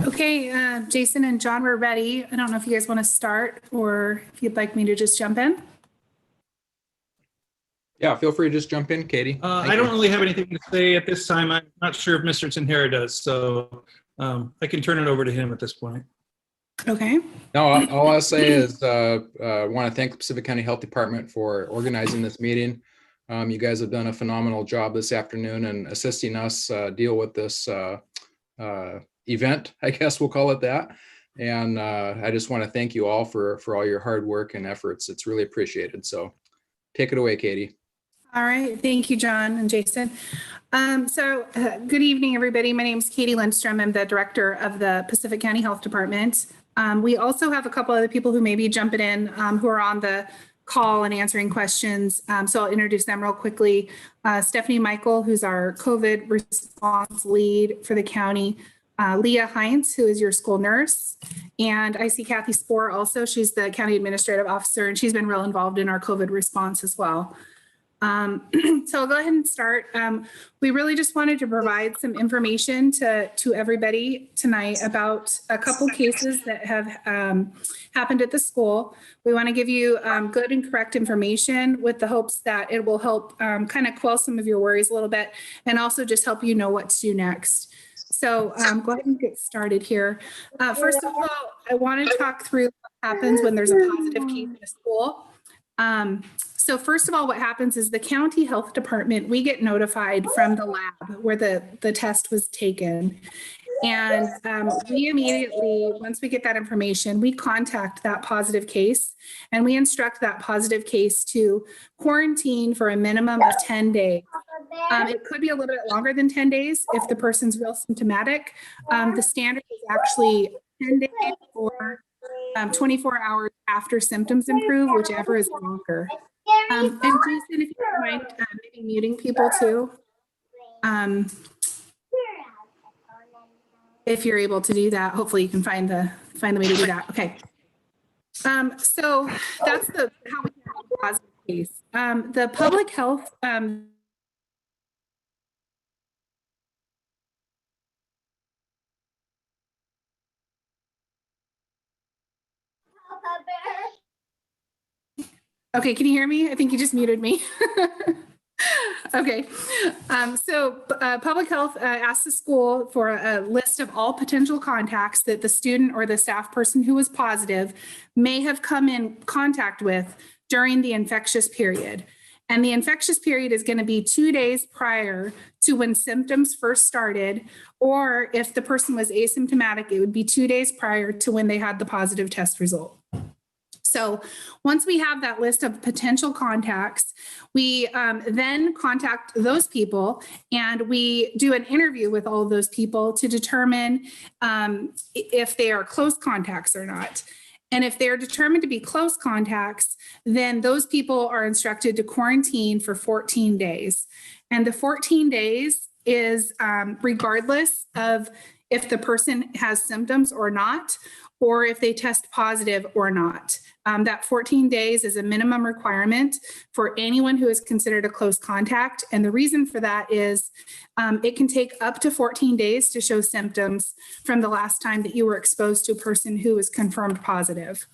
Okay, Jason and John, we're ready. I don't know if you guys want to start or if you'd like me to just jump in. Yeah, feel free to just jump in, Katie. I don't really have anything to say at this time. I'm not sure if Mr. Tenhera does, so I can turn it over to him at this point. Okay. No, all I'll say is I want to thank the Pacific County Health Department for organizing this meeting. You guys have done a phenomenal job this afternoon and assisting us deal with this event, I guess we'll call it that. And I just want to thank you all for all your hard work and efforts. It's really appreciated. So take it away, Katie. All right. Thank you, John and Jason. Good evening, everybody. My name is Katie Lindstrom. I'm the director of the Pacific County Health Department. We also have a couple other people who may be jumping in who are on the call and answering questions. So I'll introduce them real quickly. Stephanie Michael, who's our COVID response lead for the county. Leah Heinz, who is your school nurse. And I see Kathy Spohr also. She's the county administrative officer, and she's been real involved in our COVID response as well. So I'll go ahead and start. We really just wanted to provide some information to everybody tonight about a couple cases that have happened at the school. We want to give you good and correct information with the hopes that it will help kind of quell some of your worries a little bit and also just help you know what to do next. So go ahead and get started here. First of all, I want to talk through what happens when there's a positive case in a school. So first of all, what happens is the county health department, we get notified from the lab where the test was taken. And we immediately, once we get that information, we contact that positive case and we instruct that positive case to quarantine for a minimum of 10 days. It could be a little bit longer than 10 days if the person's real symptomatic. The standard is actually 10 days or 24 hours after symptoms improve, whichever is longer. And Jason, if you don't mind maybe muting people too. If you're able to do that, hopefully you can find the way to do that. Okay. So that's how we handle the positive case. The public health Okay, can you hear me? I think you just muted me. Okay, public health asked the school for a list of all potential contacts that the student or the staff person who was positive may have come in contact with during the infectious period. And the infectious period is going to be 2 days prior to when symptoms first started, or if the person was asymptomatic, it would be 2 days prior to when they had the positive test result. So once we have that list of potential contacts, we then contact those people and we do an interview with all of those people to determine if they are close contacts or not. And if they're determined to be close contacts, then those people are instructed to quarantine for 14 days. And the 14 days is regardless of if the person has symptoms or not, or if they test positive or not. That 14 days is a minimum requirement for anyone who is considered a close contact. And the reason for that is it can take up to 14 days to show symptoms from the last time that you were exposed to a person who was confirmed positive.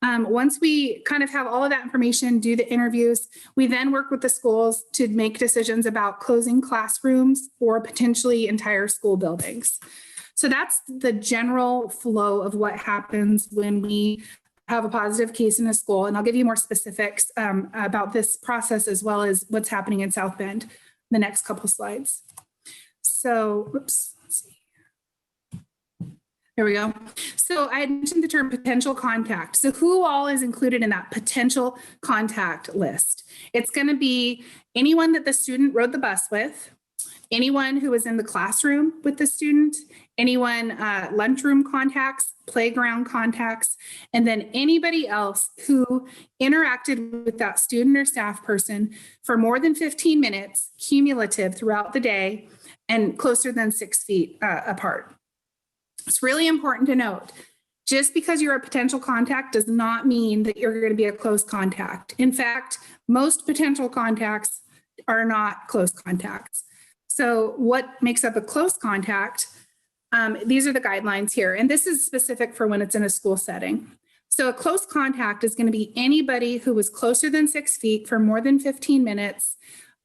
Once we kind of have all of that information, do the interviews, we then work with the schools to make decisions about closing classrooms or potentially entire school buildings. So that's the general flow of what happens when we have a positive case in a school. And I'll give you more specifics about this process as well as what's happening in South Bend in the next couple slides. So, oops, let's see. There we go. So I had mentioned the term potential contact. So who all is included in that potential contact list? It's going to be anyone that the student rode the bus with, anyone who was in the classroom with the student, anyone lunchroom contacts, playground contacts, and then anybody else who interacted with that student or staff person for more than 15 minutes cumulative throughout the day and closer than 6 feet apart. It's really important to note, just because you're a potential contact does not mean that you're going to be a close contact. In fact, most potential contacts are not close contacts. So what makes up a close contact These are the guidelines here, and this is specific for when it's in a school setting. So a close contact is going to be anybody who was closer than 6 feet for more than 15 minutes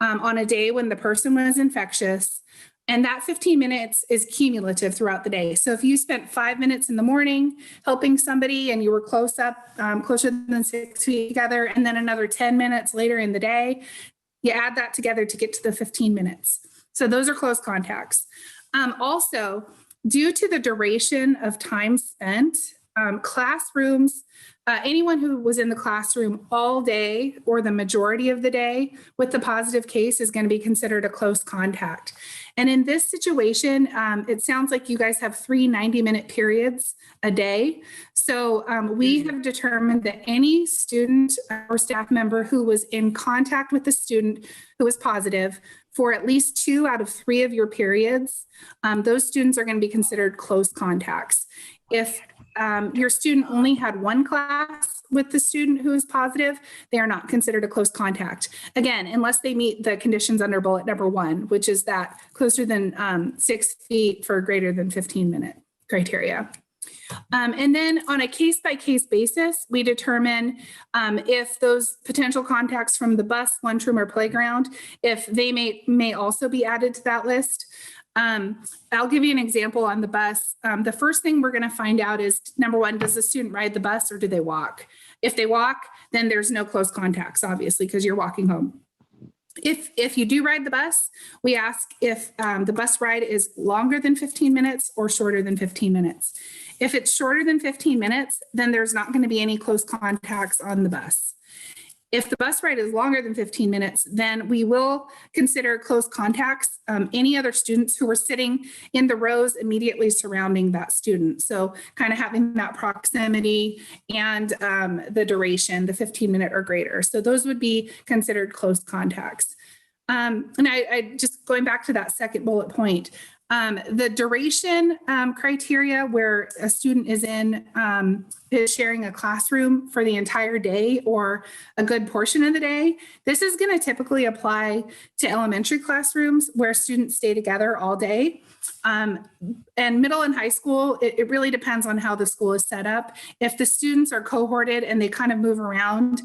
on a day when the person was infectious. And that 15 minutes is cumulative throughout the day. So if you spent 5 minutes in the morning helping somebody and you were close up, closer than 6 feet together, and then another 10 minutes later in the day, you add that together to get to the 15 minutes. So those are close contacts. Also, due to the duration of time spent, classrooms, anyone who was in the classroom all day or the majority of the day with the positive case is going to be considered a close contact. And in this situation, it sounds like you guys have 3 90-minute periods a day. So we have determined that any student or staff member who was in contact with the student who was positive for at least 2 out of 3 of your periods, those students are going to be considered close contacts. If your student only had 1 class with the student who is positive, they are not considered a close contact. Again, unless they meet the conditions under bullet number 1, which is that closer than 6 feet for greater than 15-minute criteria. And then on a case-by-case basis, we determine if those potential contacts from the bus, lunchroom, or playground, if they may also be added to that list. I'll give you an example on the bus. The first thing we're going to find out is, number 1, does the student ride the bus or do they walk? If they walk, then there's no close contacts, obviously, because you're walking home. If you do ride the bus, we ask if the bus ride is longer than 15 minutes or shorter than 15 minutes. If it's shorter than 15 minutes, then there's not going to be any close contacts on the bus. If the bus ride is longer than 15 minutes, then we will consider close contacts any other students who were sitting in the rows immediately surrounding that student. So kind of having that proximity and the duration, the 15-minute or greater. So those would be considered close contacts. And I just going back to that second bullet point, the duration criteria where a student is sharing a classroom for the entire day or a good portion of the day, this is going to typically apply to elementary classrooms where students stay together all day. And middle and high school, it really depends on how the school is set up. If the students are cohorted and they kind of move around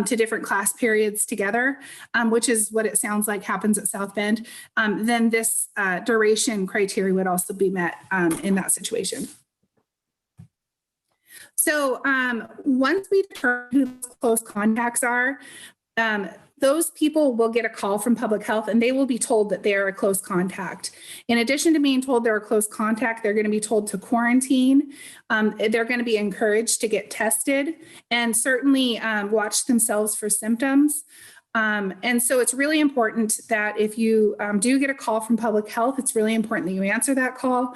to different class periods together, which is what it sounds like happens at South Bend, then this duration criteria would also be met in that situation. So once we determine who those close contacts are, those people will get a call from public health and they will be told that they are a close contact. In addition to being told they're a close contact, they're going to be told to quarantine. They're going to be encouraged to get tested and certainly watch themselves for symptoms. And so it's really important that if you do get a call from public health, it's really important that you answer that call.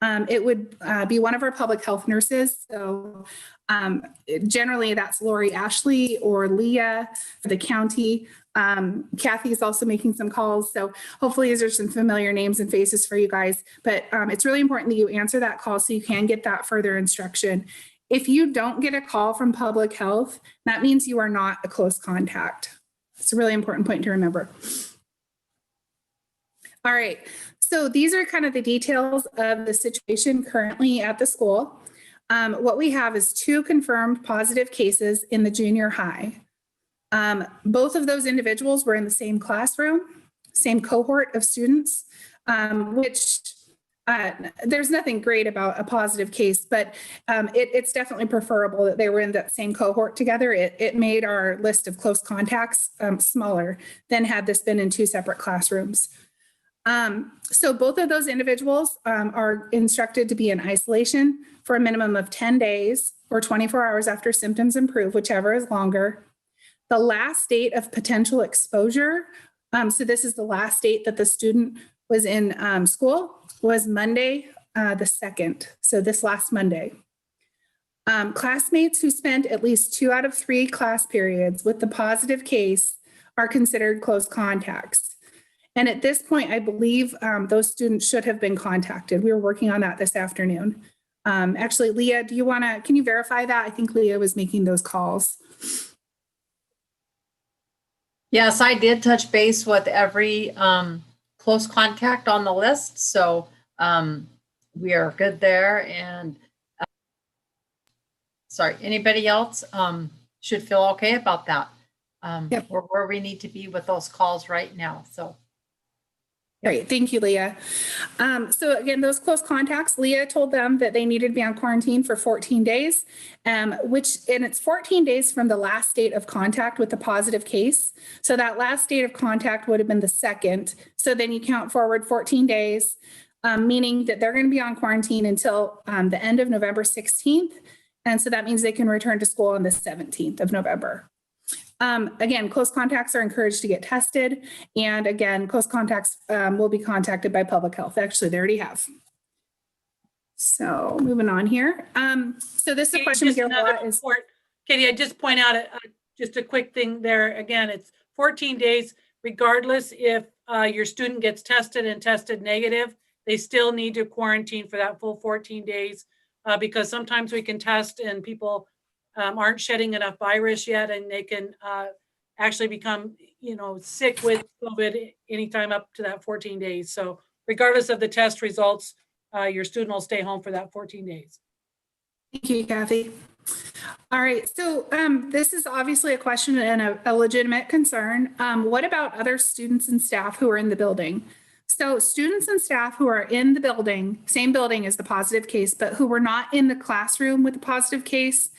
It would be one of our public health nurses. So generally that's Lori Ashley or Leah for the county. Kathy is also making some calls. So hopefully these are some familiar names and faces for you guys, but it's really important that you answer that call so you can get that further instruction. If you don't get a call from public health, that means you are not a close contact. It's a really important point to remember. All right. So these are kind of the details of the situation currently at the school. What we have is 2 confirmed positive cases in the junior high. Both of those individuals were in the same classroom, same cohort of students, which there's nothing great about a positive case, but it's definitely preferable that they were in that same cohort together. It made our list of close contacts smaller than had this been in 2 separate classrooms. So both of those individuals are instructed to be in isolation for a minimum of 10 days or 24 hours after symptoms improve, whichever is longer. The last date of potential exposure, so this is the last date that the student was in school, was Monday the 2nd, so this last Monday. Classmates who spent at least 2 out of 3 class periods with the positive case are considered close contacts. And at this point, I believe those students should have been contacted. We were working on that this afternoon. Actually, Leah, can you verify that? I think Leah was making those calls. Yes, I did touch base with every close contact on the list. So we are good there. And sorry, anybody else should feel okay about that. Yep. We're where we need to be with those calls right now. So Great, thank you, Leah. So again, those close contacts, Leah told them that they needed to be on quarantine for 14 days, and it's 14 days from the last date of contact with the positive case. So that last date of contact would have been the 2nd. So then you count forward 14 days, meaning that they're going to be on quarantine until the end of November 16th. And so that means they can return to school on the 17th of November. Again, close contacts are encouraged to get tested. And again, close contacts will be contacted by public health. Actually, they already have. So moving on here. So this is a Katie, question we just get a another lot is, report. Katie, I just point out just a quick thing there. Again, it's 14 days, regardless if your student gets tested and tested negative, they still need to quarantine for that full 14 days because sometimes we can test and people aren't shedding enough virus yet, and they can actually become, sick with COVID anytime up to that 14 days. So regardless of the test results, your student will stay home for that 14 days. thank you, Kathy. All right, so this is obviously a question and a legitimate concern. What about other students and staff who are in the building? So students and staff who are in the building, same building as the positive case, but who were not in the classroom with the positive case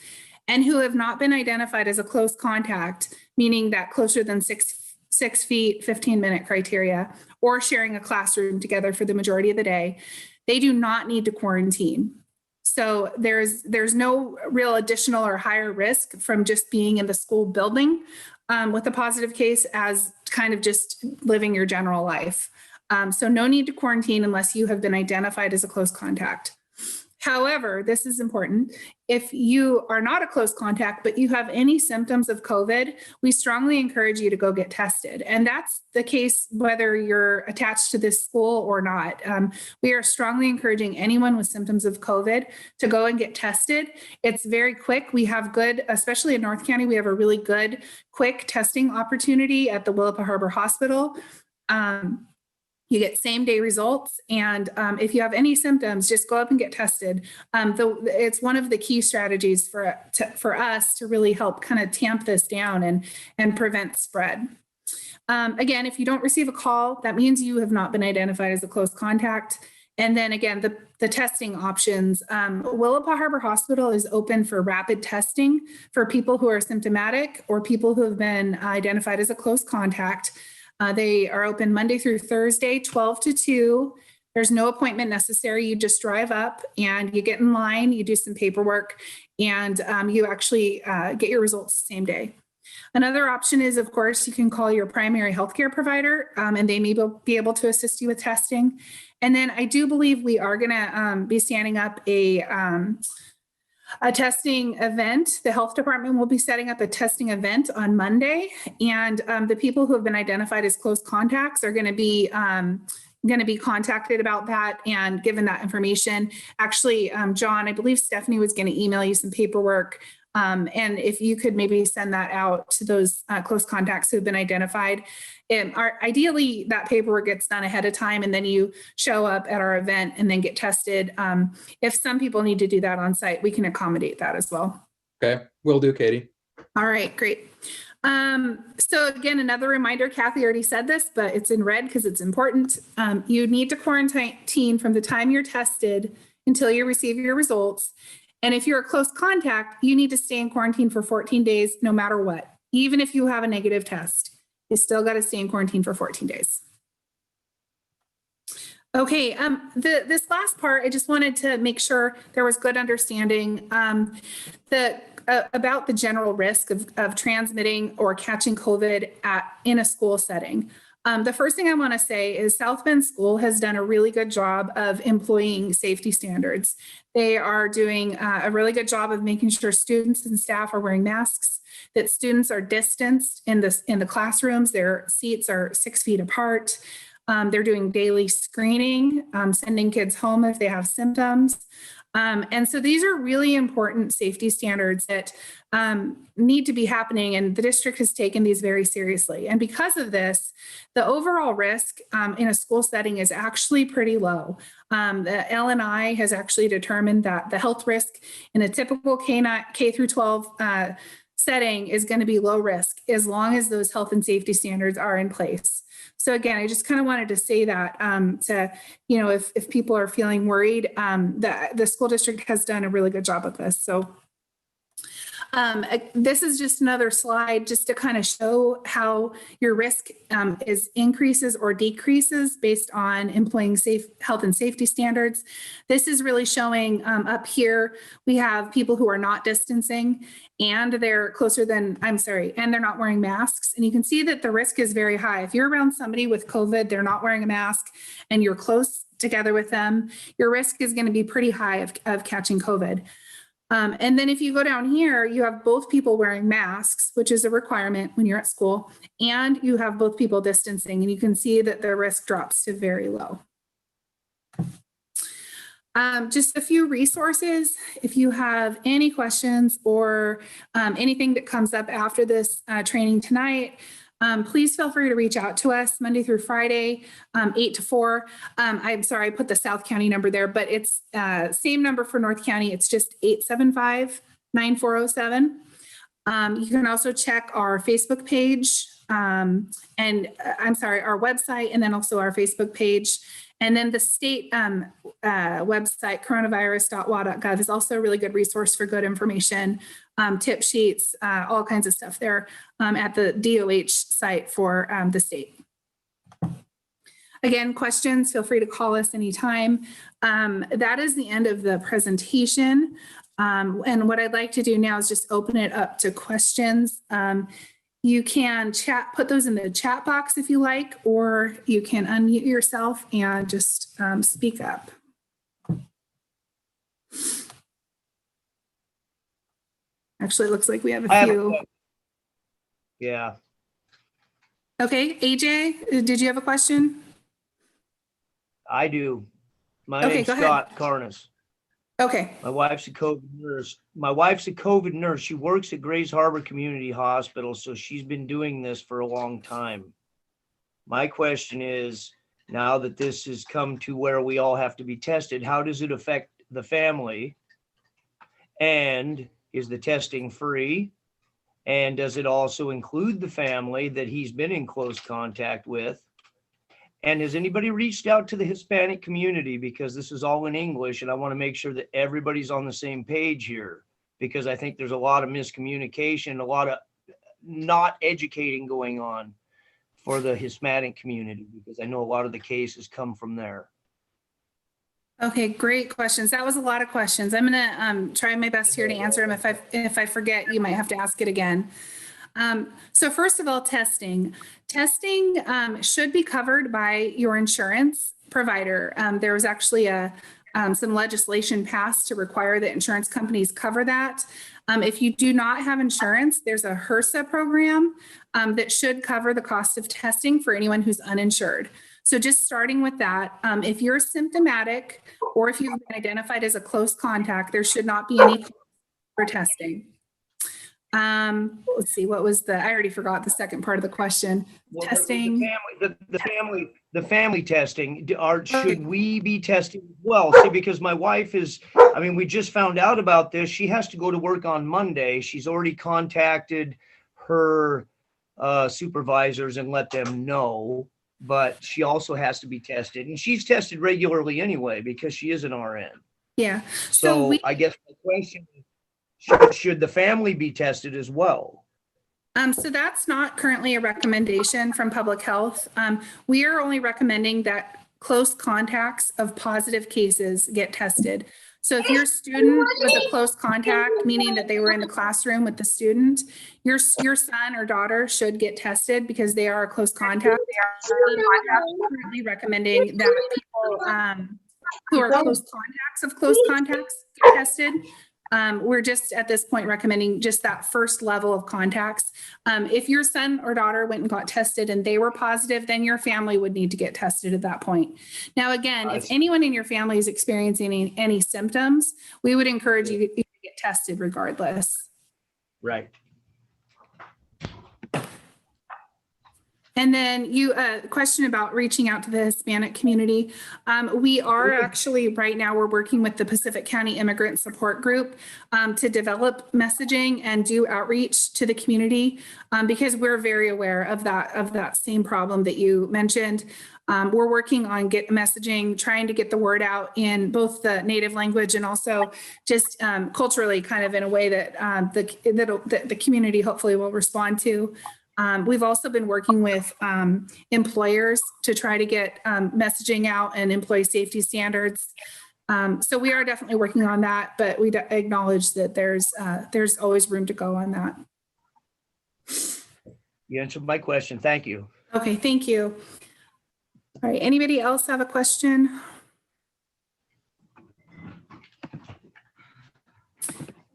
and who have not been identified as a close contact, meaning that closer than 6 feet, 15-minute criteria, or sharing a classroom together for the majority of the day, they do not need to quarantine. So there's no real additional or higher risk from just being in the school building with a positive case as kind of just living your general life. So no need to quarantine unless you have been identified as a close contact. However, this is important. If you are not a close contact, but you have any symptoms of COVID, we strongly encourage you to go get tested. And that's the case whether you're attached to this school or not. We are strongly encouraging anyone with symptoms of COVID to go and get tested. It's very quick. We have good, especially in North County, we have a really good quick testing opportunity at the Willapa Harbor Hospital. You get same day results. And if you have any symptoms, just go up and get tested. It's one of the key strategies for us to really help kind of tamp this down and prevent spread. Again, if you don't receive a call, that means you have not been identified as a close contact. And then again, the testing options. Willapa Harbor Hospital is open for rapid testing for people who are symptomatic or people who have been identified as a close contact. They are open Monday through Thursday, 12 to 2. There's no appointment necessary. You just drive up and you get in line, you do some paperwork, and you actually get your results the same day. Another option is, of course, you can call your primary healthcare provider and they may be able to assist you with testing. And then I do believe we are going to be standing up a testing event. The health department will be setting up a testing event on Monday, and the people who have been identified as close contacts are going to be contacted about that and given that information. Actually, John, I believe Stephanie was going to email you some paperwork. And if you could maybe send that out to those close contacts who have been identified. Ideally, that paperwork gets done ahead of time and then you show up at our event and then get tested. If some people need to do that on site, we can accommodate that as well. Okay, will do, Katie. All right, great. So again, another reminder, Kathy already said this, but it's in red because it's important. You need to quarantine from the time you're tested until you receive your results. And if you're a close contact, you need to stay in quarantine for 14 days, no matter what. Even if you have a negative test, you still got to stay in quarantine for 14 days. Okay, this last part, I just wanted to make sure there was good understanding about the general risk of transmitting or catching COVID in a school setting. The first thing I want to say is South Bend School has done a really good job of employing safety standards. They are doing a really good job of making sure students and staff are wearing masks, that students are distanced in the classrooms. Their seats are 6 feet apart. They're doing daily screening, sending kids home if they have symptoms. And so these are really important safety standards that need to be happening, and the district has taken these very seriously. And because of this, the overall risk in a school setting is actually pretty low. The LNI has actually determined that the health risk in a typical K through 12 setting is going to be low risk as long as those health and safety standards are in place. So again, I just kind of wanted to say that to, you know, if people are feeling worried, the school district has done a really good job of this. So this is just another slide just to kind of show how your risk is increases or decreases based on employing safe health and safety standards. This is really showing up here, we have people who are not distancing and they're and they're not wearing masks. And you can see that the risk is very high. If you're around somebody with COVID, they're not wearing a mask and you're close together with them, your risk is going to be pretty high of catching COVID. And then if you go down here, you have both people wearing masks, which is a requirement when you're at school, and you have both people distancing, and you can see that the risk drops to very low. Just a few resources. If you have any questions or anything that comes up after this training tonight, please feel free to reach out to us Monday through Friday, 8 to 4. I'm sorry, I put the South County number there, but it's same number for North County. It's just 875-9407. You can also check our Facebook page our website, and then also our Facebook page. And then the state website, coronavirus.wa.gov, is also a really good resource for good information, tip sheets, all kinds of stuff there at the DOH site for the state. Again, questions, feel free to call us anytime. That is the end of the presentation. And what I'd like to do now is just open it up to questions. You can put those in the chat box if you like, or you can unmute yourself and just speak up. Actually, it looks like we have a few. Yeah. Okay, AJ, did you have a question? I do. My Okay, name's go ahead. Scott Carnes. Okay, My wife's a COVID nurse. She works at Grays Harbor Community Hospital, so she's been doing this for a long time. My question is, now that this has come to where we all have to be tested, how does it affect the family? And is the testing free? And does it also include the family that he's been in close contact with? And has anybody reached out to the Hispanic community? Because this is all in English, and I want to make sure that everybody's on the same page here, because I think there's a lot of miscommunication, a lot of not educating going on for the Hispanic community, because I know a lot of the cases come from there. okay, great questions. That was a lot of questions. I'm gonna try my best here to answer them. If I forget, you might have to ask it again. So first of all, testing. Testing should be covered by your insurance provider. There was actually some legislation passed to require that insurance companies cover that. If you do not have insurance, there's a HRSA program that should cover the cost of testing for anyone who's uninsured. So just starting with that, if you're symptomatic or if you've been identified as a close contact, there should not be any cost for testing. Let's see, what was I already forgot the second part of the question. Well, Testing. The family testing, should we be testing as well? See, because my wife we just found out about this. She has to go to work on Monday. She's already contacted her supervisors and let them know, but she also has to be tested, and she's tested regularly anyway because she is an RN. Yeah. So I guess my question is, should the family be tested as well? So that's not currently a recommendation from public health. We are only recommending that close contacts of positive cases get tested. So if your student was a close contact, meaning that they were in the classroom with the student, your son or daughter should get tested because they are a close contact. We're currently recommending that people who are close contacts of close contacts get tested. We're just at this point recommending just that first level of contacts. If your son or daughter went and got tested and they were positive, then your family would need to get tested at that point. Now, again, I if see. anyone in your family is experiencing any symptoms, we would encourage you to get tested regardless. Right. And then you, question about reaching out to the Hispanic community. We are actually, right now, we're working with the Pacific County Immigrant Support Group to develop messaging and do outreach to the community because we're very aware of that same problem that you mentioned. We're working on messaging, trying to get the word out in both the native language and also just culturally, kind of in a way that the community hopefully will respond to. We've also been working with employers to try to get messaging out and employee safety standards. So we are definitely working on that, but we acknowledge that there's always room to go on that. You answered my question. Thank you. Okay, thank you. All right, anybody else have a question?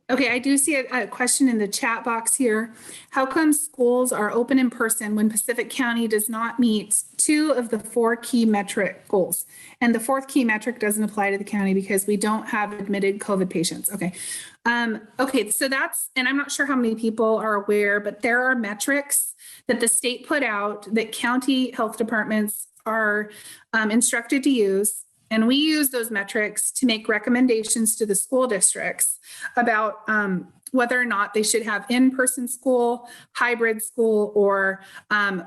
Okay, I do see a question in the chat box here. How come schools are open in person when Pacific County does not meet 2 of the 4 key metric goals? And the 4th key metric doesn't apply to the county because we don't have admitted COVID patients. Okay. Okay, so that's, and I'm not sure how many people are aware, but there are metrics that the state put out that county health departments are instructed to use. And we use those metrics to make recommendations to the school districts about whether or not they should have in-person school, hybrid school, or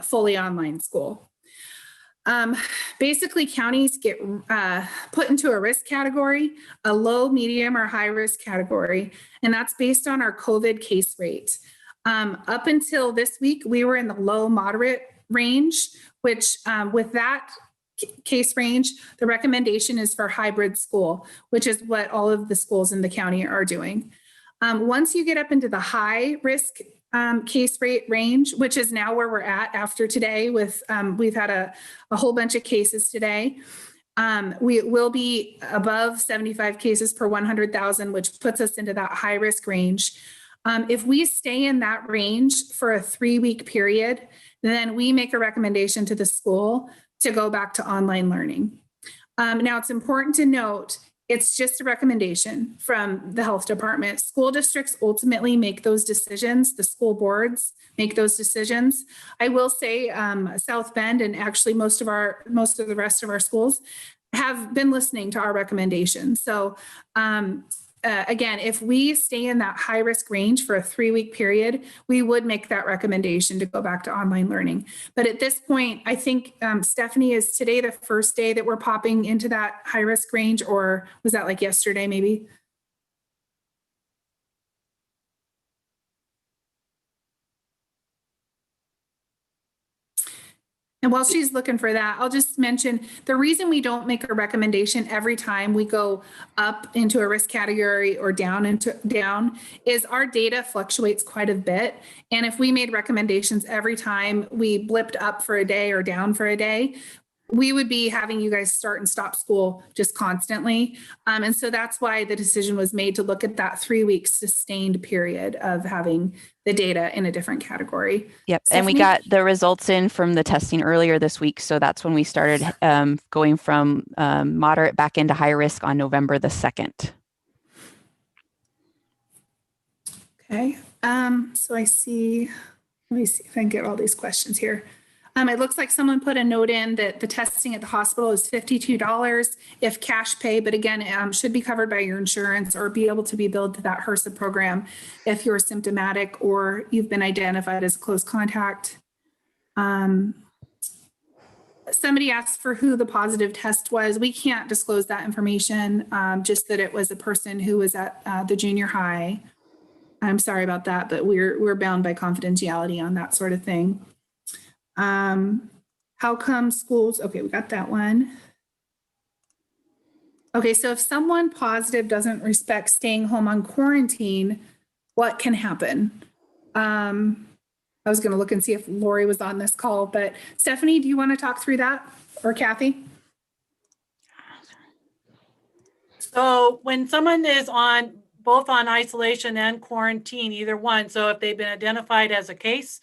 fully online school. Basically, counties get put into a risk category, a low, medium, or high risk category, and that's based on our COVID case rate. Up until this week, we were in the low, moderate range, which with that case range, the recommendation is for hybrid school, which is what all of the schools in the county are doing. Once you get up into the high risk case rate range, which is now where we're at after today with, we've had a whole bunch of cases today. We will be above 75 cases per 100,000, which puts us into that high risk range. If we stay in that range for a 3-week period, then we make a recommendation to the school to go back to online learning. Now, it's important to note, it's just a recommendation from the health department. School districts ultimately make those decisions. The school boards make those decisions. I will say South Bend and actually most of the rest of our schools have been listening to our recommendations. So again, if we stay in that high risk range for a 3-week period, we would make that recommendation to go back to online learning. But at this point, I think, Stephanie, is today the first day that we're popping into that high risk range, or was that like yesterday maybe? And while she's looking for that, I'll just mention the reason we don't make a recommendation every time we go up into a risk category or down is our data fluctuates quite a bit. And if we made recommendations every time we blipped up for a day or down for a day, we would be having you guys start and stop school just constantly. And so that's why the decision was made to look at that 3-week sustained period of having the data in a different category. Yep. And we Stephanie? got the results in from the testing earlier this week. So that's when we started going from moderate back into high risk on November the 2nd. Okay. So I see, let me see if I can get all these questions here. It looks like someone put a note in that the testing at the hospital is $52 if cash pay, but again, should be covered by your insurance or be able to be billed to that HRSA program if you're symptomatic or you've been identified as a close contact. Somebody asked for who the positive test was. We can't disclose that information, just that it was a person who was at the junior high. I'm sorry about that, but we're bound by confidentiality on that sort of thing. How come schools, okay, we got that one. Okay, so if someone positive doesn't respect staying home on quarantine, what can happen? I was going to look and see if Lori was on this call, but Stephanie, do you want to talk through that, or Kathy? So when someone is on both on isolation and quarantine, either one. So if they've been identified as a case,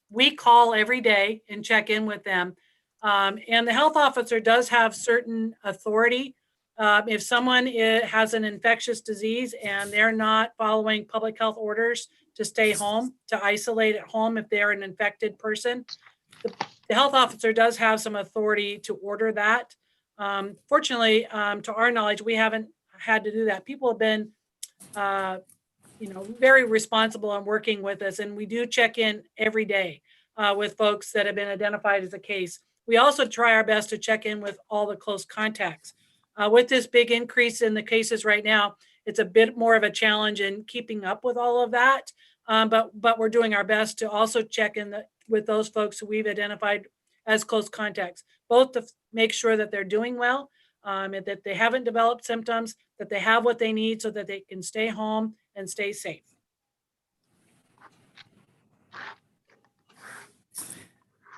we call every day and check in with them. And the health officer does have certain authority. If someone has an infectious disease and they're not following public health orders to stay home, to isolate at home if they're an infected person, the health officer does have some authority to order that. Fortunately, to our knowledge, we haven't had to do that. People have been, very responsible in working with us, and we do check in every day with folks that have been identified as a case. We also try our best to check in with all the close contacts. With this big increase in the cases right now, it's a bit more of a challenge in keeping up with all of that. But we're doing our best to also check in with those folks who we've identified as close contacts, both to make sure that they're doing well, that they haven't developed symptoms, that they have what they need so that they can stay home and stay safe.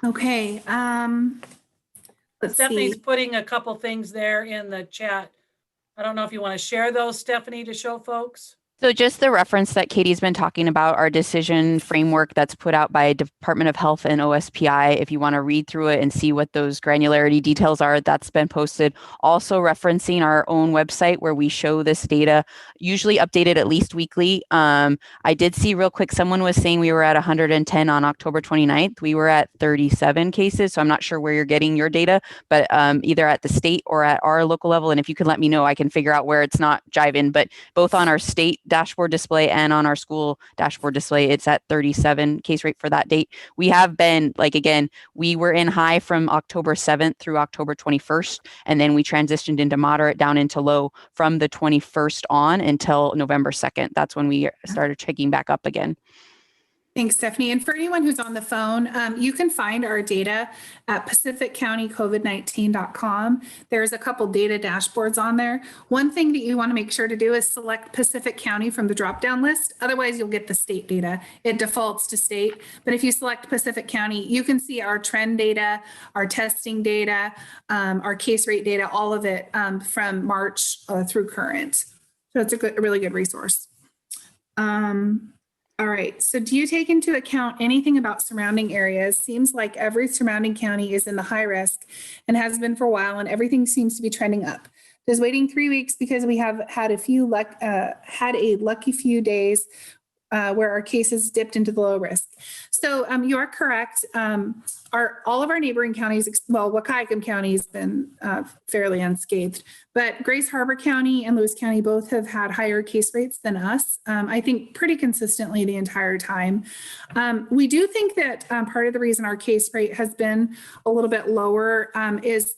Okay. Let's Stephanie's see. putting a couple things there in the chat. I don't know if you want to share those, Stephanie, to show folks. So just the reference that Katie's been talking about, our decision framework that's put out by Department of Health and OSPI, if you want to read through it and see what those granularity details are, that's been posted. Also referencing our own website where we show this data, usually updated at least weekly. I did see real quick, someone was saying we were at 110 on October 29th. We were at 37 cases. So I'm not sure where you're getting your data, but either at the state or at our local level. And if you could let me know, I can figure out where it's not jiving, but both on our state dashboard display and on our school dashboard display, it's at 37 case rate for that date. We have been, like, again, we were in high from October 7th through October 21st, and then we transitioned into moderate down into low from the 21st on until November 2nd. That's when we started checking back up again. Thanks, Stephanie. And for anyone who's on the phone, you can find our data at pacificcountycovid19.com. There's a couple data dashboards on there. One thing that you want to make sure to do is select Pacific County from the drop-down list. Otherwise, you'll get the state data. It defaults to state. But if you select Pacific County, you can see our trend data, our testing data, our case rate data, all of it from March through current. So it's a really good resource. All right, so do you take into account anything about surrounding areas? Seems like every surrounding county is in the high risk and has been for a while, and everything seems to be trending up. Does waiting 3 weeks because we have had a lucky few days where our cases dipped into the low risk? So you are correct. All of our neighboring counties, well, Wahkiakum County has been fairly unscathed, but Grace Harbor County and Lewis County both have had higher case rates than us, I think pretty consistently the entire time. We do think that part of the reason our case rate has been a little bit lower is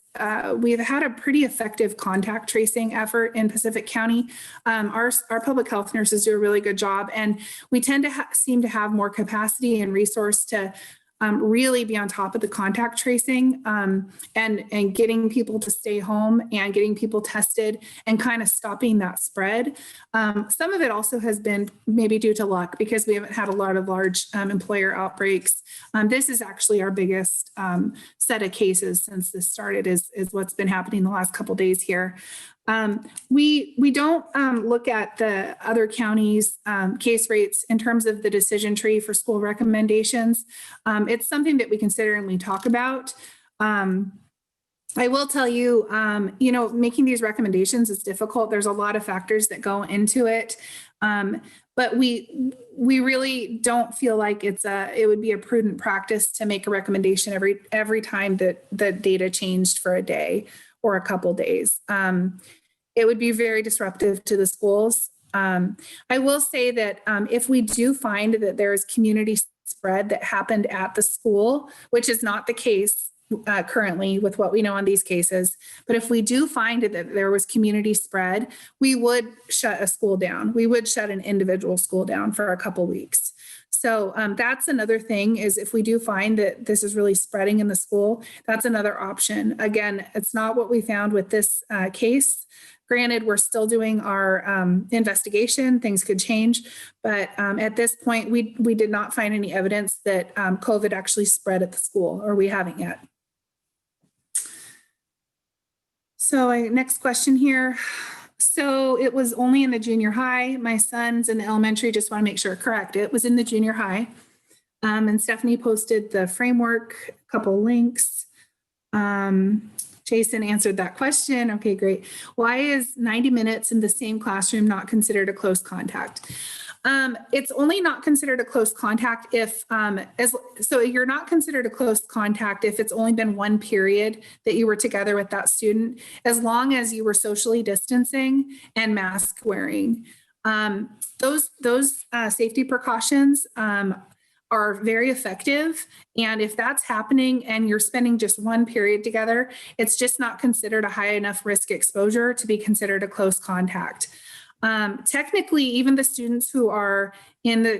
we've had a pretty effective contact tracing effort in Pacific County. Our public health nurses do a really good job, and we tend to seem to have more capacity and resource to really be on top of the contact tracing and getting people to stay home and getting people tested and kind of stopping that spread. Some of it also has been maybe due to luck because we haven't had a lot of large employer outbreaks. This is actually our biggest set of cases since this started is what's been happening the last couple of days here. We don't look at the other counties' case rates in terms of the decision tree for school recommendations. It's something that we consider and we talk about. I will tell you, making these recommendations is difficult. There's a lot of factors that go into it. But we really don't feel like it would be a prudent practice to make a recommendation every time that the data changed for a day or a couple days. It would be very disruptive to the schools. I will say that if we do find that there is community spread that happened at the school, which is not the case currently with what we know on these cases, but if we do find that there was community spread, we would shut a school down. We would shut an individual school down for a couple weeks. So that's another thing is if we do find that this is really spreading in the school, that's another option. Again, it's not what we found with this case. Granted, we're still doing our investigation. Things could change. But at this point, we did not find any evidence that COVID actually spread at the school, or we haven't yet. So next question here. So it was only in the junior high. My son's in the elementary, just want to make sure, correct. It was in the junior high. And Stephanie posted the framework, a couple links. Jason answered that question. Okay, great. Why is 90 minutes in the same classroom not considered a close contact? It's only not considered a close contact if, so you're not considered a close contact if it's only been one period that you were together with that student, as long as you were socially distancing and mask wearing. Those safety precautions are very effective. And if that's happening and you're spending just one period together, it's just not considered a high enough risk exposure to be considered a close contact. Technically, even the students who are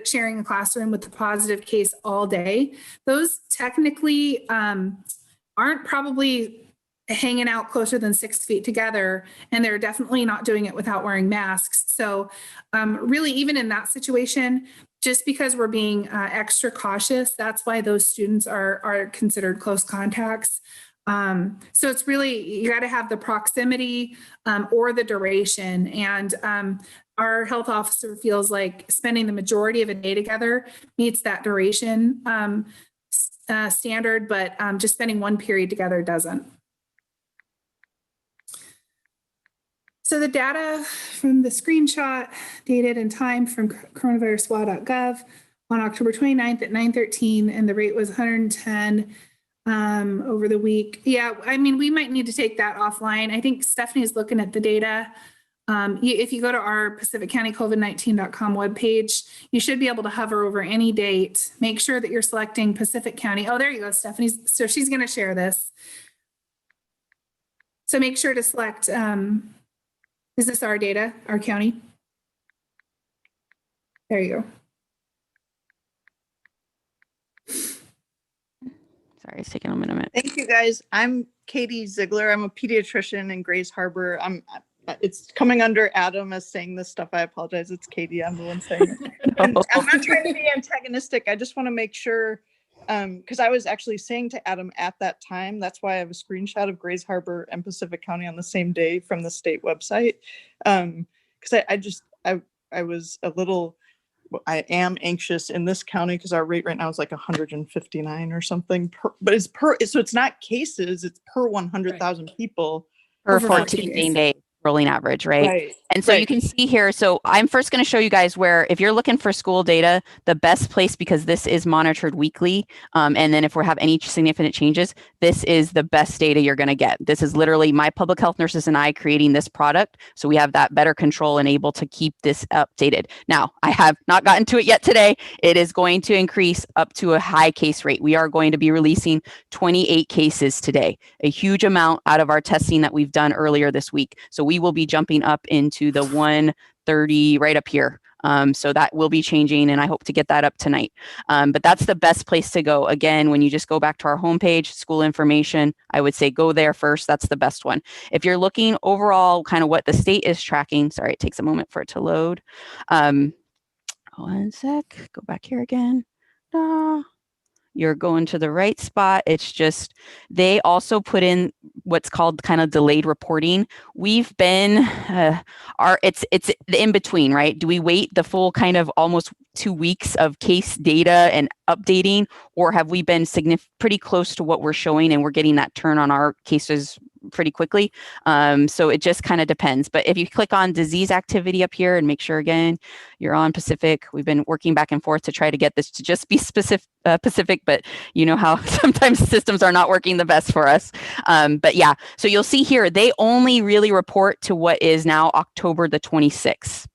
sharing a classroom with the positive case all day, those technically aren't probably hanging out closer than 6 feet together, and they're definitely not doing it without wearing masks. So really, even in that situation, just because we're being extra cautious, that's why those students are considered close contacts. So it's really, you got to have the proximity or the duration. And our health officer feels like spending the majority of a day together meets that duration standard, but just spending one period together doesn't. So the data from the screenshot dated and time from coronaviruswa.gov on October 29th at 9:13, and the rate was 110 over the week. Yeah, I mean, we might need to take that offline. I think Stephanie's looking at the data. If you go to our PacificCountyCovid19.com webpage, you should be able to hover over any date. Make sure that you're selecting Pacific County. Oh, there you go, Stephanie. So she's going to share this. So make sure to select, is this our data, our county? There you go. Sorry, it's taking a minute. Thank you, guys. I'm Katie Ziegler. I'm a pediatrician in Grays Harbor. It's coming under Adam as saying this stuff. I apologize. It's Katie. I'm the one saying it. And I'm not trying to be antagonistic. I just want to make sure, because I was actually saying to Adam at that time, that's why I have a screenshot of Grays Harbor and Pacific County on the same day from the state website. Because I was a little, I am anxious in this county because our rate right now is like 159 or something but so it's not cases, it's per 100,000 people. Per Over 14 days rolling average, right? Right. And so you can see here, so I'm first going to show you guys where, if you're looking for school data, the best place, because this is monitored weekly, and then if we have any significant changes, this is the best data you're going to get. This is literally my public health nurses and I creating this product, so we have that better control and able to keep this updated. Now, I have not gotten to it yet today. It is going to increase up to a high case rate. We are going to be releasing 28 cases today, a huge amount out of our testing that we've done earlier this week. So we will be jumping up into the 130 right up here. So that will be changing, and I hope to get that up tonight. But that's the best place to go. Again, when you just go back to our homepage, school information, I would say go there first. That's the best one. If you're looking overall, kind of what the state is tracking, sorry, it takes a moment for it to load. One sec, go back here again. You're going to the right spot. It's just, they also put in what's called kind of delayed reporting. We've been, it's the in between, right? Do we wait the full kind of almost 2 weeks of case data and updating, or have we been pretty close to what we're showing and we're getting that turn on our cases pretty quickly? So it just kind of depends. But if you click on disease activity up here and make sure, again, you're on Pacific, we've been working back and forth to try to get this to just be specific, but you know how sometimes systems are not working the best for us. But yeah, so you'll see here, they only really report to what is now October the 26th.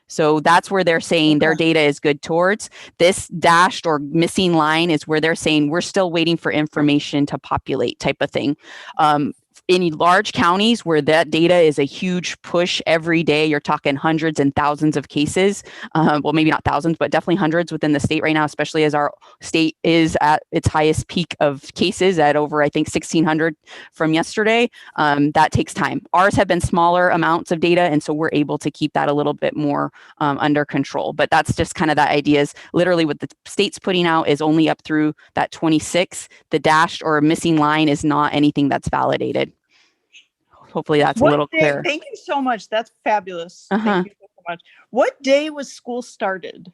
So that's where they're saying their data is good towards. This dashed or missing line is where they're saying we're still waiting for information to populate type of thing. In large counties where that data is a huge push every day, you're talking hundreds and thousands of cases. Well, maybe not thousands, but definitely hundreds within the state right now, especially as our state is at its highest peak of cases at over, I think, 1,600 from yesterday. That takes time. Ours have been smaller amounts of data, and so we're able to keep that a little bit more under control. But that's just kind of that idea is literally what the state's putting out is only up through that 26. The dashed or missing line is not anything that's validated. hopefully that's a What little day- clearer. Thank you so much. That's fabulous. Uh-huh. Thank you so much. What day was school started?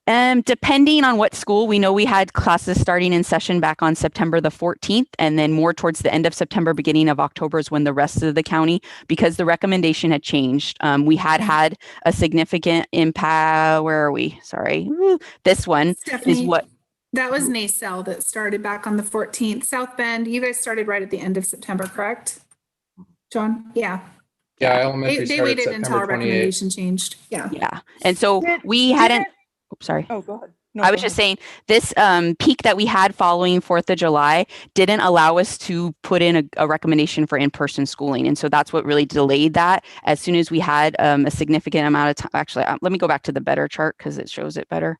Depending on what school, we know we had classes starting in session back on September the 14th, and then more towards the end of September, beginning of October is when the rest of the county, because the recommendation had changed. We had a significant impact. Where are we? Sorry. This one is Stephanie, what, that was NACEL that started back on the 14th. South Bend, you guys started right at the end of September, correct? John? Yeah. Yeah, They elementary started waited until September our 28th. recommendation changed. Yeah. yeah. And so Did- we did hadn't, it- oops, sorry. Oh, go ahead. No, I go was just ahead. saying this peak that we had following 4th of July didn't allow us to put in a recommendation for in-person schooling. And so that's what really delayed that. As soon as we had a significant amount of time, actually, let me go back to the better chart because it shows it better.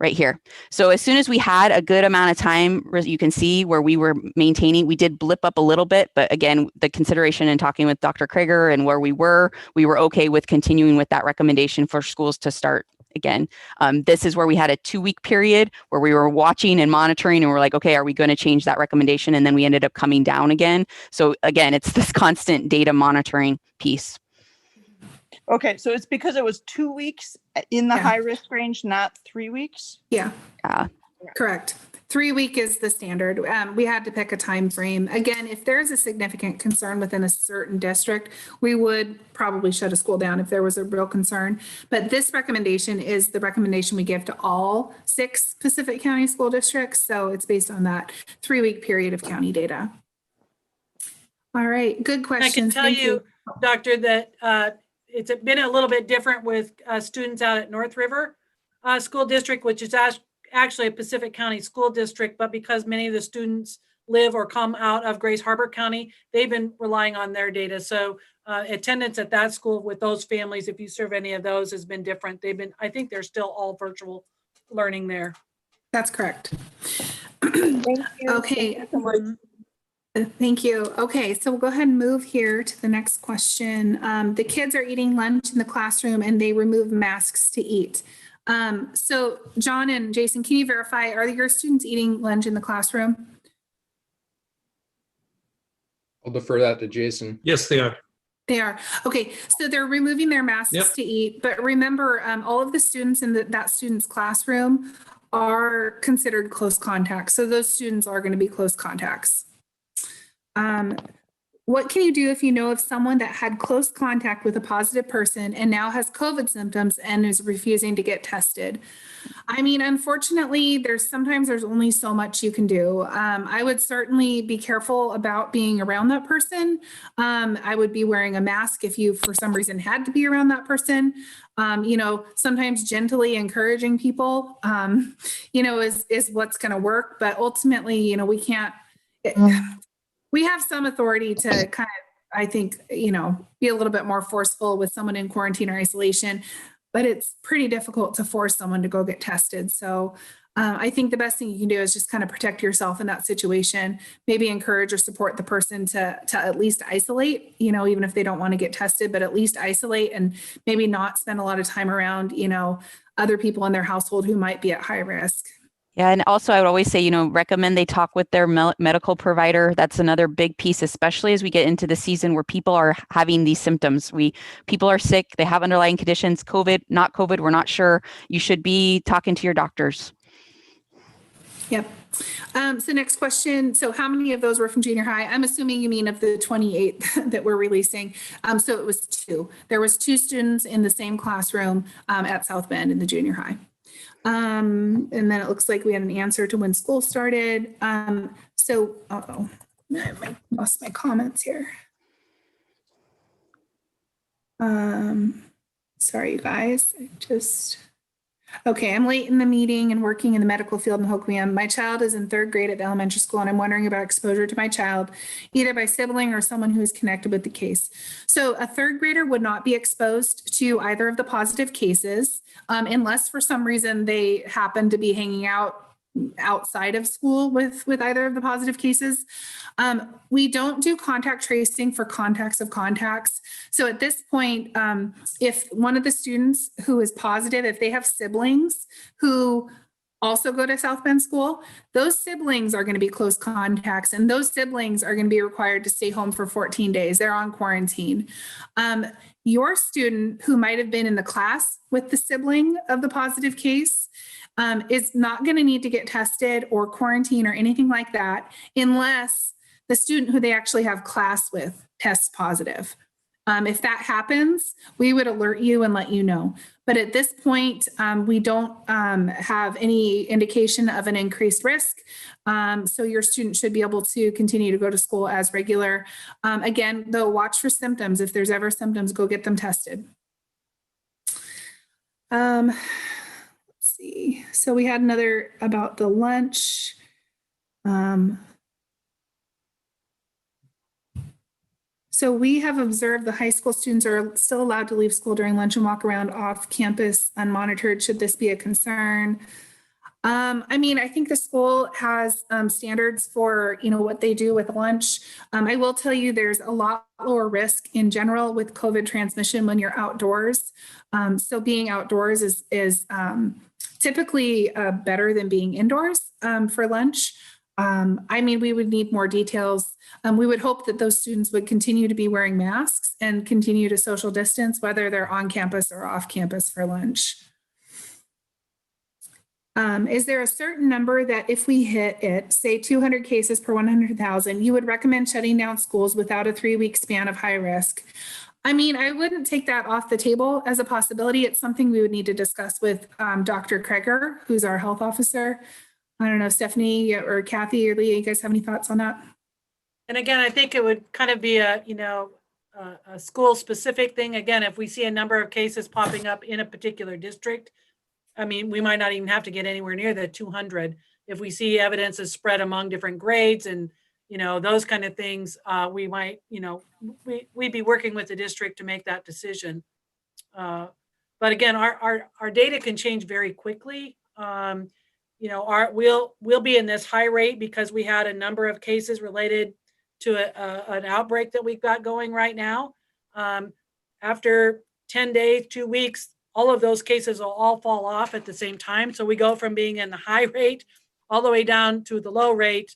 Right here. So as soon as we had a good amount of time, you can see where we were maintaining, we did blip up a little bit, but again, the consideration and talking with Dr. Krager and where we were okay with continuing with that recommendation for schools to start again. This is where we had a 2-week period where we were watching and monitoring and we're like, okay, are we going to change that recommendation? And then we ended up coming down again. So again, it's this constant data monitoring piece. Okay, so it's because it was 2 weeks in the Yeah. high risk range, not 3 weeks? Yeah. Yeah. Correct. 3-week is the standard. We had to pick a time frame. Again, if there's a significant concern within a certain district, we would probably shut a school down if there was a real concern. But this recommendation is the recommendation we give to all 6 Pacific County school districts. So it's based on that 3-week period of county data. All right, good I can questions. tell Thank you, Doctor, that it's been a little bit different with students out at North River School District, which is actually a Pacific County school district, but because many of the students live or come out of Grays Harbor County, they've been relying on their data. So attendance at that school with those families, if you serve any of those, has been different. I think they're still all virtual learning there. That's correct. Thank you. Okay. Thank you so much. Thank you. Okay, so we'll go ahead and move here to the next question. The kids are eating lunch in the classroom and they remove masks to eat. So John and Jason, can you verify, are your students eating lunch in the classroom? I'll defer that to Jason. Yes, they are. They are. Okay, so they're removing their masks Yep. to eat, but remember, all of the students in that student's classroom are considered close contacts. So those students are going to be close contacts. What can you do if you know of someone that had close contact with a positive person and now has COVID symptoms and is refusing to get tested? I mean, unfortunately, sometimes there's only so much you can do. I would certainly be careful about being around that person. I would be wearing a mask if you, for some reason, had to be around that person. Sometimes gently encouraging people, is what's going to work. But ultimately, we can't. We have some authority to kind of, I think, be a little bit more forceful with someone in quarantine or isolation, but it's pretty difficult to force someone to go get tested. So I think the best thing you can do is just kind of protect yourself in that situation, maybe encourage or support the person to at least isolate, even if they don't want to get tested, but at least isolate and maybe not spend a lot of time around, other people in their household who might be at high risk. Yeah, and also I would always say, recommend they talk with their medical provider. That's another big piece, especially as we get into the season where people are having these symptoms. People are sick, they have underlying conditions, COVID, not COVID, we're not sure. You should be talking to your doctors. Yep. So next question. So how many of those were from junior high? I'm assuming you mean of the 28 that we're releasing. So it was 2. There was 2 students in the same classroom at South Bend in the junior high. And then it looks like we had an answer to when school started. I lost my comments here. Sorry, you guys. Okay, I'm late in the meeting and working in the medical field in Hoquiam. My child is in 3rd grade at the elementary school, and I'm wondering about exposure to my child, either by sibling or someone who is connected with the case. So a 3rd grader would not be exposed to either of the positive cases, unless for some reason they happen to be hanging out outside of school with either of the positive cases. We don't do contact tracing for contacts of contacts. So at this point, if one of the students who is positive, if they have siblings who also go to South Bend School, those siblings are going to be close contacts, and those siblings are going to be required to stay home for 14 days. They're on quarantine. Your student who might have been in the class with the sibling of the positive case is not going to need to get tested or quarantine or anything like that unless the student who they actually have class with tests positive. If that happens, we would alert you and let you know. But at this point, we don't have any indication of an increased risk. So your student should be able to continue to go to school as regular. Again, though, watch for symptoms. If there's ever symptoms, go get them tested. Let's see. So we had another about the lunch. So we have observed the high school students are still allowed to leave school during lunch and walk around off campus unmonitored. Should this be a concern? I mean, I think the school has standards for, what they do with lunch. I will tell you there's a lot lower risk in general with COVID transmission when you're outdoors. So being outdoors is typically better than being indoors for lunch. I mean, we would need more details. We would hope that those students would continue to be wearing masks and continue to social distance, whether they're on campus or off campus for lunch. Is there a certain number that if we hit it, say 200 cases per 100,000, you would recommend shutting down schools without a 3-week span of high risk? I mean, I wouldn't take that off the table as a possibility. It's something we would need to discuss with Dr. Kreger, who's our health officer. I don't know, Stephanie or Kathy or Leah, you guys have any thoughts on that? And again, I think it would kind of be a school specific thing. Again, if we see a number of cases popping up in a particular district, I mean, we might not even have to get anywhere near the 200. If we see evidence is spread among different grades and, those kind of things, we might, we'd be working with the district to make that decision. But again, our data can change very quickly. We'll be in this high rate because we had a number of cases related to an outbreak that we've got going right now. After 10 days, 2 weeks, all of those cases will all fall off at the same time. So we go from being in the high rate all the way down to the low rate,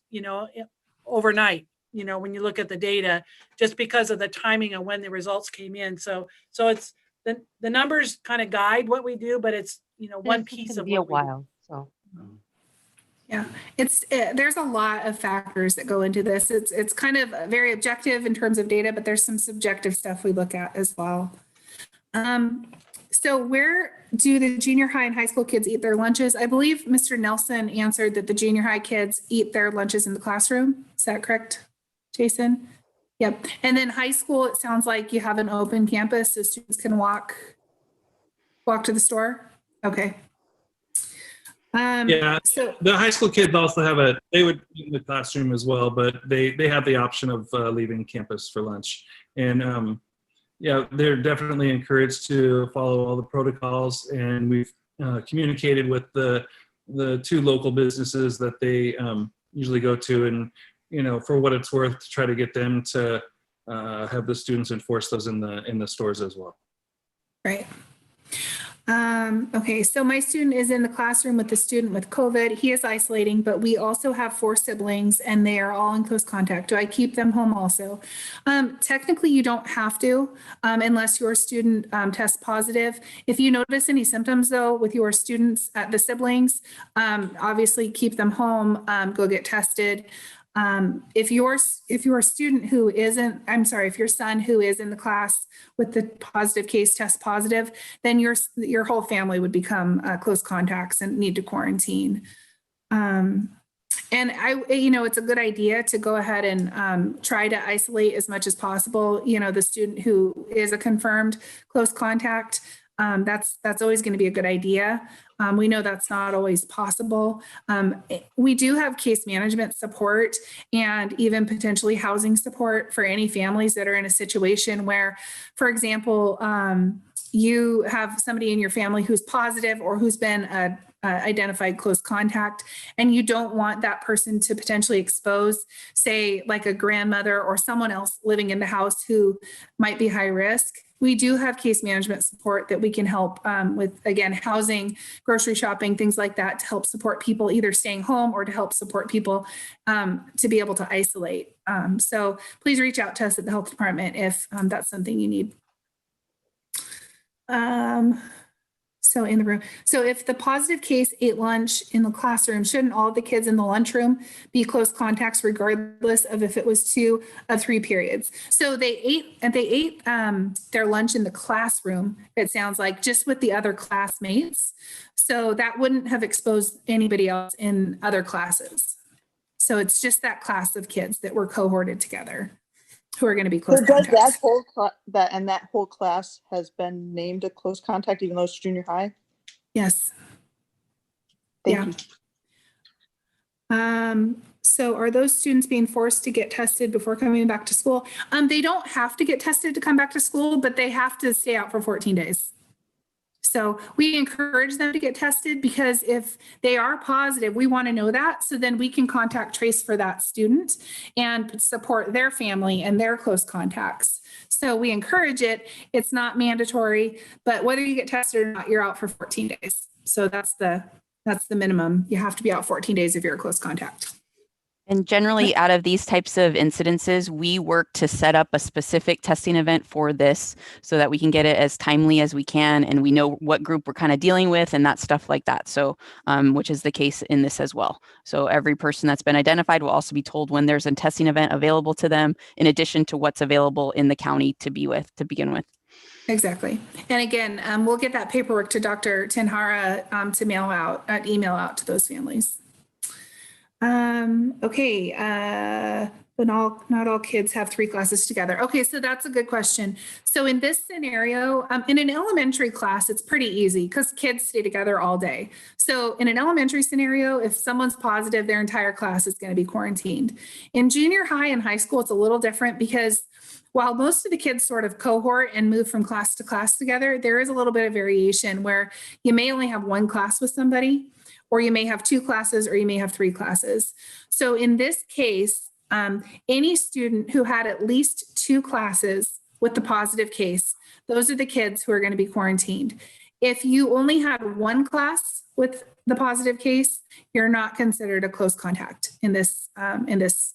overnight, when you look at the data, just because of the timing of when the results came in. So it's the numbers kind of guide what we do, but it's, one piece of be a what we do. while. So Yeah, there's a lot of factors that go into this. It's kind of very objective in terms of data, but there's some subjective stuff we look at as well. So where do the junior high and high school kids eat their lunches? I believe Mr. Nelson answered that the junior high kids eat their lunches in the classroom. Is that correct, Jason? Yep. And then high school, it sounds like you have an open campus so students can walk to the store. Okay. Yeah, So the high school kids also they would eat in the classroom as well, but they have the option of leaving campus for lunch. And yeah, they're definitely encouraged to follow all the protocols. And we've communicated with the 2 local businesses that they usually go to, and for what it's worth, to try to get them to have the students enforce those in the stores as well. right. Okay, so my student is in the classroom with the student with COVID. He is isolating, but we also have 4 siblings and they are all in close contact. Do I keep them home also? Technically, you don't have to unless your student tests positive. If you notice any symptoms though with your students, the siblings, obviously keep them home, go get tested. If your student who isn't, I'm sorry, if your son who is in the class with the positive case tests positive, then your whole family would become close contacts and need to quarantine. And it's a good idea to go ahead and try to isolate as much as possible, the student who is a confirmed close contact. That's always going to be a good idea. We know that's not always possible. We do have case management support and even potentially housing support for any families that are in a situation where, for example, you have somebody in your family who's positive or who's been a identified close contact, and you don't want that person to potentially expose, say, like a grandmother or someone else living in the house who might be high risk. We do have case management support that we can help with, again, housing, grocery shopping, things like that, to help support people either staying home or to help support people to be able to isolate. So please reach out to us at the health department if that's something you need. So in the room. So if the positive case ate lunch in the classroom, shouldn't all the kids in the lunchroom be close contacts regardless of if it was 2 of 3 periods? So they ate their lunch in the classroom, it sounds like, just with the other classmates. So that wouldn't have exposed anybody else in other classes. So it's just that class of kids that were cohorted together who are going to be close So does contacts. that whole that whole class has been named a close contact, even though it's junior high? Yes. Thank you. So are those students being forced to get tested before coming back to school? They don't have to get tested to come back to school, but they have to stay out for 14 days. So we encourage them to get tested because if they are positive, we want to know that. So then we can contact trace for that student and support their family and their close contacts. So we encourage it. It's not mandatory, but whether you get tested or not, you're out for 14 days. So that's the minimum. You have to be out 14 days if you're a close contact. And generally, out of these types of incidences, we work to set up a specific testing event for this so that we can get it as timely as we can, and we know what group we're kind of dealing with and that stuff like that. So, which is the case in this as well. So every person that's been identified will also be told when there's a testing event available to them, in addition to what's available in the county to begin with. Exactly. And again, we'll get that paperwork to Dr. Tinhara to email out to those families. Okay, but not all kids have 3 classes together. Okay, so that's a good question. So in this scenario, in an elementary class, it's pretty easy because kids stay together all day. So in an elementary scenario, if someone's positive, their entire class is going to be quarantined. In junior high and high school, it's a little different because while most of the kids sort of cohort and move from class to class together, there is a little bit of variation where you may only have 1 class with somebody, or you may have 2 classes, or you may have 3 classes. So in this case, any student who had at least 2 classes with the positive case, those are the kids who are going to be quarantined. If you only had 1 class with the positive case, you're not considered a close contact in this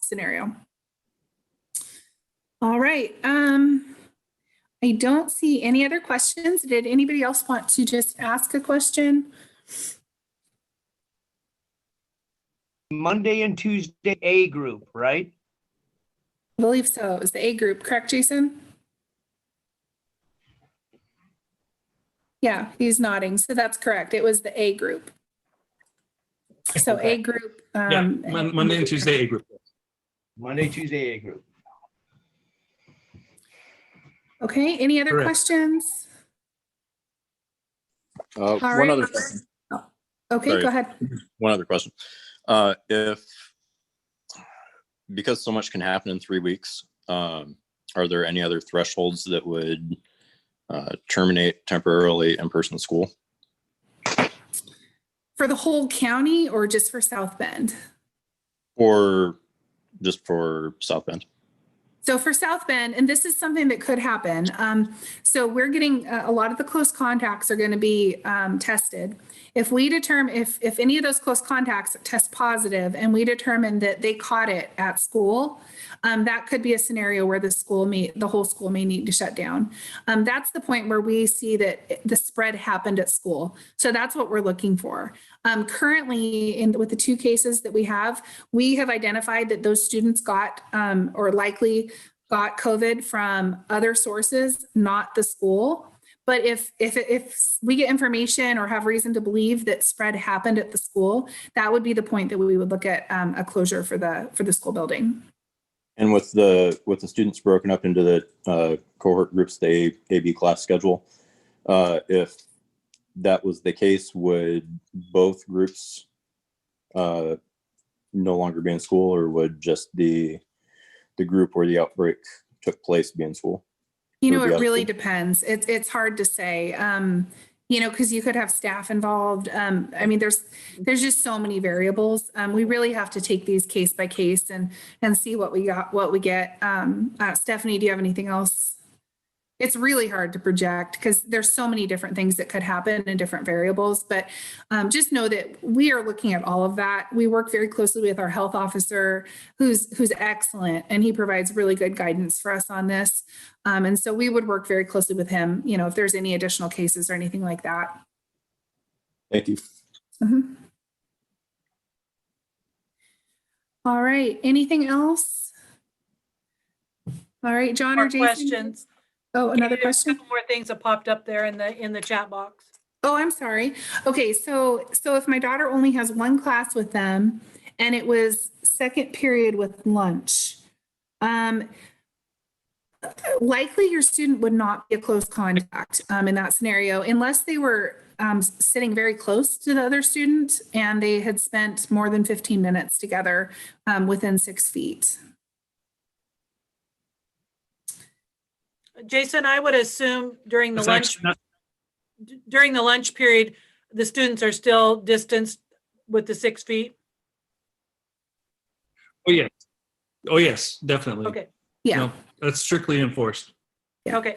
scenario. All right. I don't see any other questions. Did anybody else want to just ask a question? Monday and Tuesday, A group, right? I believe so. It was the A group, correct, Jason? Yeah, he's nodding. So that's correct. It was the A group. So Okay. A group. Yeah, Monday and Tuesday, A group. Monday, Tuesday, A group. Okay, any other Correct. questions? One right. other question. Okay, Sorry. go ahead. One other question. Because so much can happen in 3 weeks, are there any other thresholds that would terminate temporarily in-person school? For the whole county or just for South Bend? Or just for South Bend? So for South Bend, and this is something that could happen. So we're getting a lot of the close contacts are going to be tested. If we determine if any of those close contacts test positive and we determine that they caught it at school, that could be a scenario where the whole school may need to shut down. That's the point where we see that the spread happened at school. So that's what we're looking for. Currently, with the 2 cases that we have identified that those students got or likely got COVID from other sources, not the school. But if we get information or have reason to believe that spread happened at the school, that would be the point that we would look at a closure for the school building. And with the students broken up into the cohort groups, the A/B class schedule, if that was the case, would both groups no longer be in school, or would just the group where the outbreak took place be in school? You know, Would be it out of really school? depends. It's hard to say. Because you could have staff involved. I mean, there's just so many variables. We really have to take these case by case and see what we get. Stephanie, do you have anything else? It's really hard to project because there's so many different things that could happen and different variables. But just know that we are looking at all of that. We work very closely with our health officer, who's excellent, and he provides really good guidance for us on this. And so we would work very closely with him, you know, if there's any additional cases or anything like that. Thank you. Mhm. All right. Anything else? All right, John or More Jason? questions. Oh, another There's a question? couple more things that popped up there in the chat box. Oh, I'm sorry. Okay, so if my daughter only has one class with them and it was second period with lunch, likely your student would not be a close contact in that scenario unless they were sitting very close to the other student and they had spent more than 15 minutes together within 6 feet. Jason, I would assume during the It's lunch actually not- during the lunch period, the students are still distanced with the 6 feet? Oh, yes. Oh, yes, definitely. Okay, Yeah. No, that's strictly enforced. okay.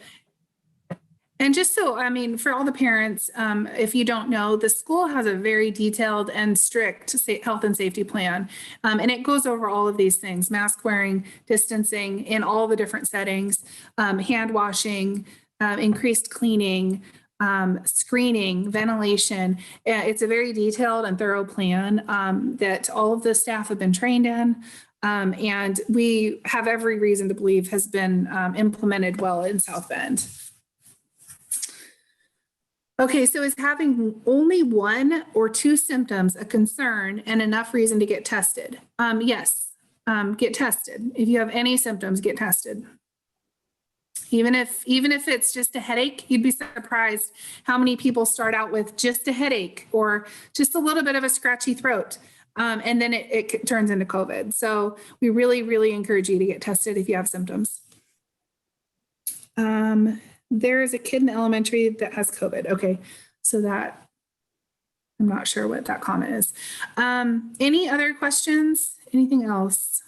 And just so, I mean, for all the parents, if you don't know, the school has a very detailed and strict health and safety plan. And it goes over all of these things, mask wearing, distancing in all the different settings, hand washing, increased cleaning, screening, ventilation. It's a very detailed and thorough plan that all of the staff have been trained in. And we have every reason to believe has been implemented well in South Bend. Okay, so is having only 1 or 2 symptoms a concern and enough reason to get tested? Yes, get tested. If you have any symptoms, get tested. Even if it's just a headache, you'd be surprised how many people start out with just a headache or just a little bit of a scratchy throat. And then it turns into COVID. So we really, really encourage you to get tested if you have symptoms. There is a kid in elementary that has COVID. Okay, so that, I'm not sure what that comment is. Any other questions? Anything else?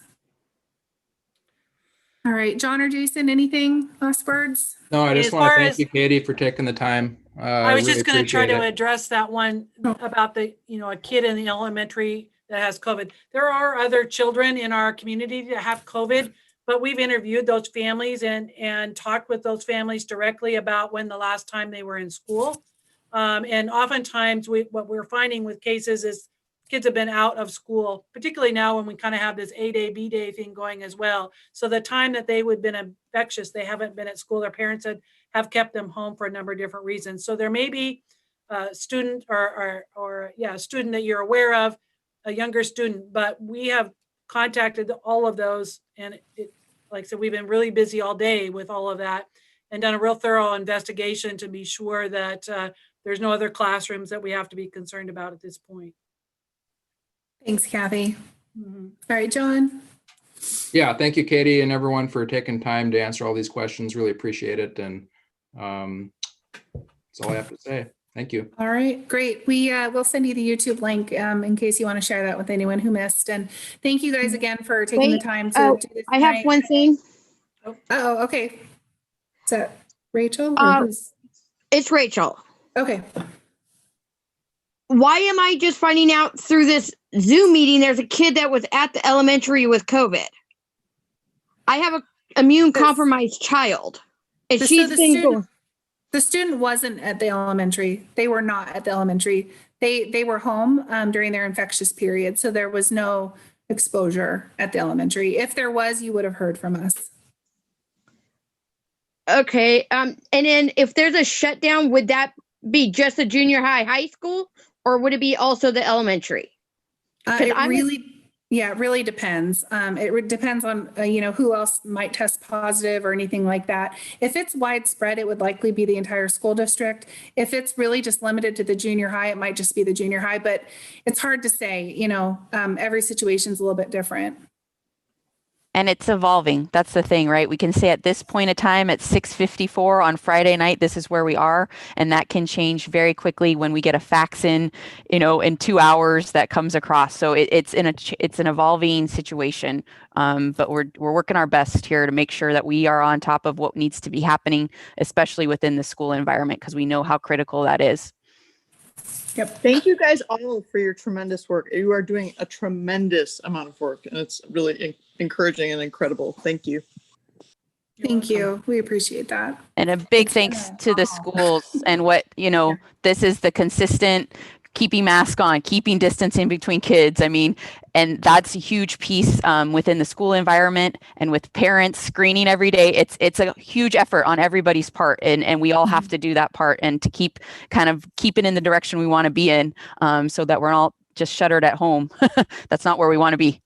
All right, John or Jason, anything? Last words? No, I just As want to far thank as- you, Katie, for taking the time. I was really just going to try appreciate to it. address that one about the, a kid in the elementary that has COVID. There are other children in our community that have COVID, but we've interviewed those families and talked with those families directly about when the last time they were in school. And oftentimes what we're finding with cases is kids have been out of school, particularly now when we kind of have this A-day, B-day thing going as well. So the time that they would have been infectious, they haven't been at school. Their parents have kept them home for a number of different reasons. So there may be a student or a student that you're aware of, a younger student, but we have contacted all of those. And like I said, we've been really busy all day with all of that and done a real thorough investigation to be sure that there's no other classrooms that we have to be concerned about at this point. Thanks, Kathy. Mhm. All right, John. Yeah, thank you, Katie, and everyone for taking time to answer all these questions. Really appreciate it. And that's all I have to say. Thank you. All right, great. We'll send you the YouTube link in case you want to share that with anyone who missed. And thank you guys again for taking the Wait, time to oh, do this. I have tonight. one thing. Oh, okay. Is that Rachel? Or who's? It's Rachel. Okay. Why am I just finding out through this Zoom meeting there's a kid that was at the elementary with COVID? I have a immune compromised child. And So she's been going. the student wasn't at the elementary. They were not at the elementary. They were home during their infectious period. So there was no exposure at the elementary. If there was, you would have heard from us. Okay. And then if there's a shutdown, would that be just the junior high school, or would it be also the elementary? It really depends. It depends on, who else might test positive or anything like that. If it's widespread, it would likely be the entire school district. If it's really just limited to the junior high, it might just be the junior high, but it's hard to say, every situation's a little bit different. And it's evolving. That's the thing, right? We can say at this point in time at 6:54 on Friday night, this is where we are. And that can change very quickly when we get a fax in, in 2 hours that comes across. So it's an evolving situation. But we're working our best here to make sure that we are on top of what needs to be happening, especially within the school environment, because we know how critical that is. Yep. Thank you guys all for your tremendous work. You are doing a tremendous amount of work, and it's really encouraging and incredible. Thank you. Thank you. We appreciate that. And a big thanks to the schools and this is the consistent keeping mask on, keeping distancing between kids. I mean, and that's a huge piece within the school environment and with parents screening every day. It's a huge effort on everybody's part. And we all have to do that part and to keep it in the direction we want to be in so that we're all just shuttered at home. That's not where we want to be.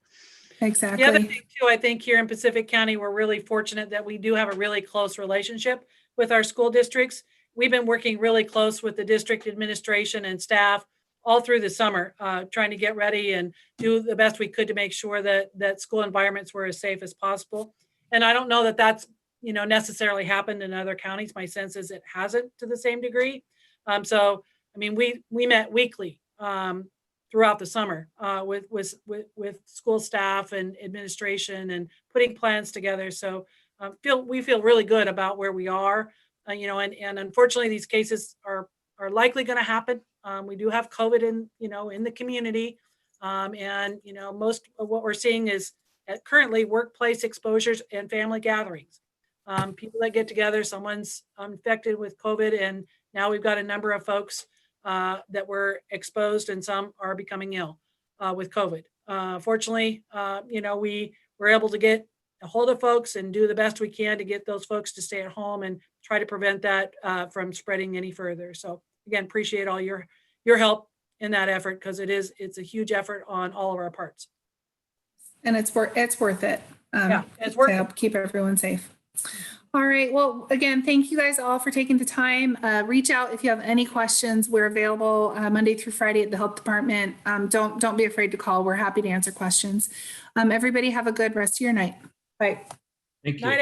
Exactly. The other thing too, I think here in Pacific County, we're really fortunate that we do have a really close relationship with our school districts. We've been working really close with the district administration and staff all through the summer, trying to get ready and do the best we could to make sure that school environments were as safe as possible. And I don't know that that's, necessarily happened in other counties. My sense is it hasn't to the same degree. So, I mean, we met weekly throughout the summer with school staff and administration and putting plans together. So we feel really good about where we are, and unfortunately these cases are likely going to happen. We do have COVID in the community. And most of what we're seeing is currently workplace exposures and family gatherings. People that get together, someone's infected with COVID, and now we've got a number of folks that were exposed and some are becoming ill with COVID. Fortunately, we were able to get a hold of folks and do the best we can to get those folks to stay at home and try to prevent that from spreading any further. So again, appreciate all your help in that effort, because it's a huge effort on all of our parts. And it's worth it. It's worth to help keep everyone safe. All right. Well, again, thank you guys all for taking the time. Reach out if you have any questions. We're available Monday through Friday at the health department. Don't be afraid to call. We're happy to answer questions. Everybody have a good rest of your night. Bye. Thank you.